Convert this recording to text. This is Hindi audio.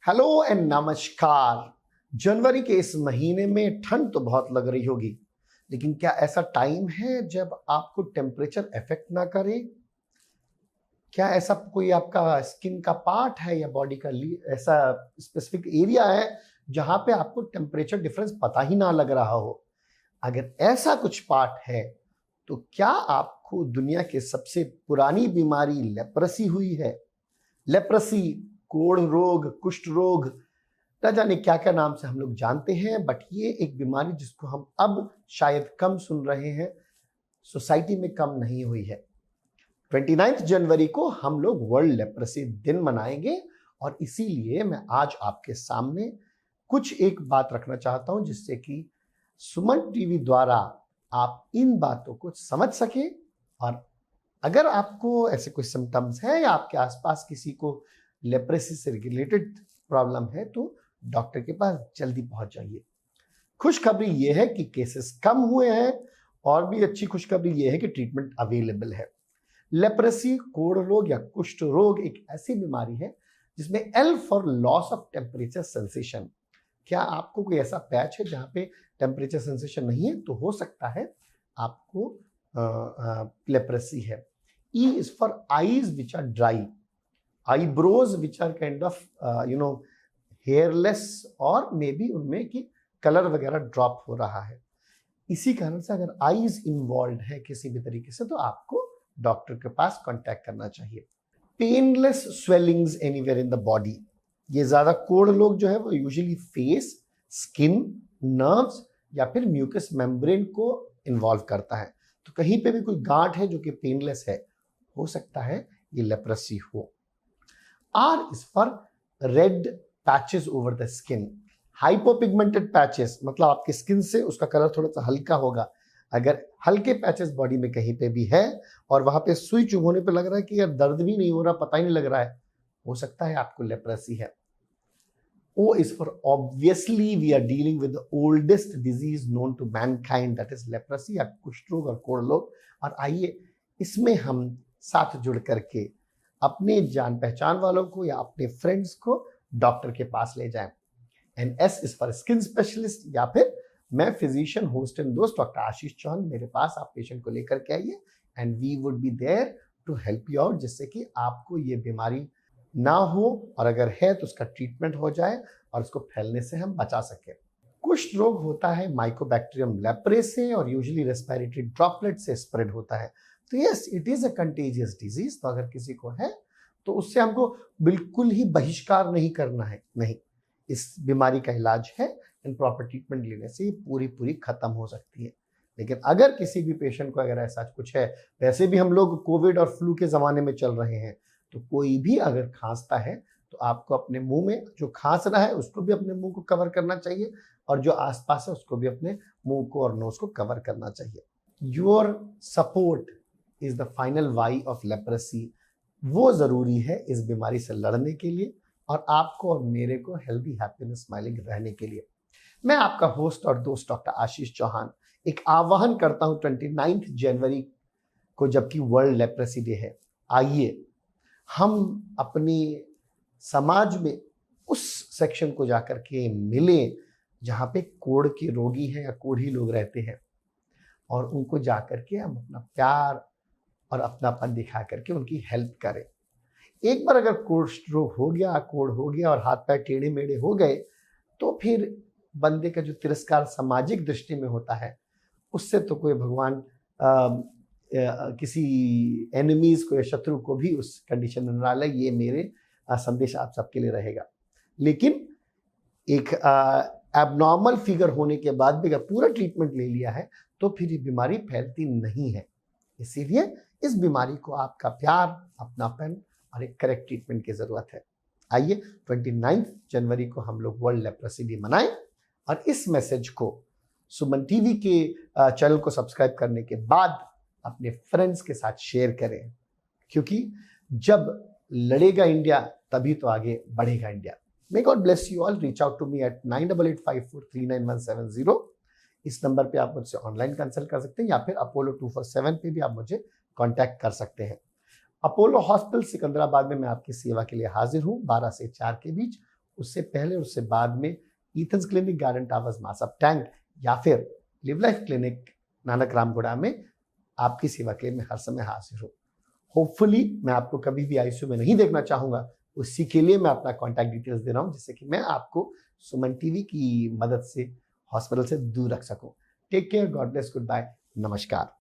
हेलो एंड नमस्कार। जनवरी के इस महीने में ठंड तो बहुत लग रही होगी, लेकिन क्या ऐसा टाइम है जब आपको टेम्परेचर इफेक्ट ना करे? क्या ऐसा कोई आपका स्किन का पार्ट है या बॉडी का ऐसा स्पेसिफिक एरिया है जहां पे आपको टेम्परेचर डिफरेंस पता ही ना लग रहा हो? अगर ऐसा कुछ पार्ट है तो क्या आपको दुनिया के सबसे पुरानी बीमारी लेप्रेसी हुई है? लेप्रेसी, कोढ़ रोग, कुष्ठ रोग, न जाने क्या क्या नाम से हम लोग जानते हैं, बट ये एक बीमारी जिसको हम अब शायद कम सुन रहे हैं, सोसाइटी में कम नहीं हुई है। 29 जनवरी को हम लोग वर्ल्ड लेप्रेसी दिन मनाएंगे और इसीलिए मैं आज आपके सामने कुछ एक बात रखना चाहता हूं जिससे कि सुमन टीवी द्वारा आप इन बातों को समझ सके। और अगर आपको ऐसे कोई सिम्टम्स है या आपके आसपास किसी को लेप्रेसी से रिलेटेड प्रॉब्लम है तो डॉक्टर के पास जल्दी पहुंच जाइए। खुशखबरी यह है कि केसेस कम हुए हैं और भी अच्छी खुशखबरी यह है कि ट्रीटमेंट अवेलेबल है। लेप्रेसी, कोढ़ रोग या कुष्ठ रोग एक ऐसी बीमारी है जिसमें L for loss of temperature sensation. क्या आपको कोई ऐसा पैच है जहां पे टेम्परेचर सेंसेशन नहीं है? तो हो सकता है आपको लेप्रेसी है। E is for eyes which are dry, eyebrows which are kind of hairless और मे बी उनमें कि कलर वगैरह ड्रॉप हो रहा है। इसी कारण से अगर आईज इन्वॉल्व है किसी भी तरीके से तो आपको डॉक्टर के पास कांटेक्ट करना चाहिए। Painless swellings anywhere in the body, ये ज्यादा कोढ़ लोग जो है वो यूजुअली फेस, स्किन, नर्व्स या फिर म्यूकस मेम्ब्रेन को इन्वॉल्व करता है। तो कहीं पे भी कोई गांठ है जो कि पेनलेस है, हो सकता है ये लेप्रेसी हो। R is for red patches over the skin, hypopigmented patches, मतलब आपकी स्किन से उसका कलर थोड़ा सा हल्का होगा। अगर हल्के पैचेस बॉडी में कहीं पे भी है और वहां पे सुई चुभोने पे लग रहा है कि यार दर्द भी नहीं हो रहा, पता ही नहीं लग रहा है, हो सकता है आपको लेप्रेसी है। O is for obviously we are dealing with the oldest disease known to mankind, that is leprosy या कुष्ठ रोग और कोढ़ रोग। और आइए इसमें हम साथ जुड़ करके अपने जान पहचान वालों को या अपने फ्रेंड्स को डॉक्टर के पास ले जाएं। And S is for skin specialist, या फिर मैं फिजिशियन, होस्ट एंड दोस्त डॉक्टर आशीष चौहान, मेरे पास आप पेशेंट को लेकर के आइए and we would be there to help you out, जिससे कि आपको ये बीमारी ना हो और अगर है तो उसका ट्रीटमेंट हो जाए और उसको फैलने से हम बचा सके। कुष्ठ रोग होता है माइकोबैक्टीरियम लेप्रे से और यूजुअली रेस्पिरेटरी ड्रॉपलेट से स्प्रेड होता है। तो yes, it is a contagious disease. तो अगर किसी को है तो उससे हमको बिल्कुल ही बहिष्कार नहीं करना है, नहीं, इस बीमारी का इलाज है एंड प्रॉपर ट्रीटमेंट लेने से पूरी खत्म हो सकती है। लेकिन अगर किसी भी पेशेंट को अगर ऐसा कुछ है, वैसे भी हम लोग कोविड और फ्लू के जमाने में चल रहे हैं, तो कोई भी अगर खांसता है तो आपको अपने मुंह में, जो खांस रहा है उसको भी अपने मुंह को कवर करना चाहिए और जो आसपास है उसको भी अपने मुंह को और नोज को कवर करना चाहिए। Your support is the final Y of leprosy. वो जरूरी है इस बीमारी से लड़ने के लिए और आपको और मेरे को हेल्दी, हैप्पी, स्माइलिंग रहने के लिए। मैं आपका होस्ट और दोस्त डॉक्टर आशीष चौहान एक आह्वान करता हूं 29 जनवरी को, जबकि वर्ल्ड लेप्रेसी डे है। आइए हम अपनी समाज में उस सेक्शन को जाकर के मिलें जहां पे कोढ़ के रोगी हैं या कोढ़ी लोग रहते हैं और उनको जाकर के हम अपना प्यार और अपनापन दिखा करके उनकी हेल्प करें। एक बार अगर कुष्ठ रोग हो गया, कोढ़ हो गया और हाथ पैर टेढ़े मेढ़े हो गए तो फिर बंदे का जो तिरस्कार सामाजिक दृष्टि में होता है उससे तो कोई भगवान किसी एनिमीज को या शत्रु को भी उस कंडीशन में न डाले। ये मेरे संदेश आप सबके लिए रहेगा। लेकिन एक एबनॉर्मल फिगर होने के बाद भी अगर पूरा ट्रीटमेंट ले लिया है तो फिर ये बीमारी फैलती नहीं है। इसीलिए इस बीमारी को आपका प्यार, अपनापन और एक करेक्ट ट्रीटमेंट की जरूरत है। आइए 29 जनवरी को हम लोग वर्ल्ड लेप्रेसी डे मनाएं और इस मैसेज को सुमन टीवी के चैनल को सब्सक्राइब करने के बाद अपने फ्रेंड्स के साथ शेयर करें, क्योंकि जब लड़ेगा इंडिया तभी तो आगे बढ़ेगा India. May God bless you all. Reach out to me at 9885439170। इस नंबर पे आप मुझसे ऑनलाइन कंसल्ट कर सकते हैं या फिर अपोलो 247 पे भी आप मुझे कांटेक्ट कर सकते हैं। अपोलो हॉस्पिटल सिकंदराबाद में मैं आपकी सेवा के लिए हाजिर हूं 12 से 4 के बीच। उससे पहले और उससे बाद में ईथन्स क्लिनिक, गार्डन टावर्स, मासअप टैंक या फिर लिव लाइफ क्लिनिक नानक रामगुड़ा में आपकी सेवा के लिए मैं हर समय हाजिर हूँ। होपफुली मैं आपको कभी भी आईसीयू में नहीं देखना चाहूंगा, उसी के लिए मैं अपना कॉन्टैक्ट डिटेल्स दे रहा हूँ, जिससे कि मैं आपको सुमन टीवी की मदद से हॉस्पिटल से दूर रख सकूं। Take care, God bless, good bye, नमस्कार।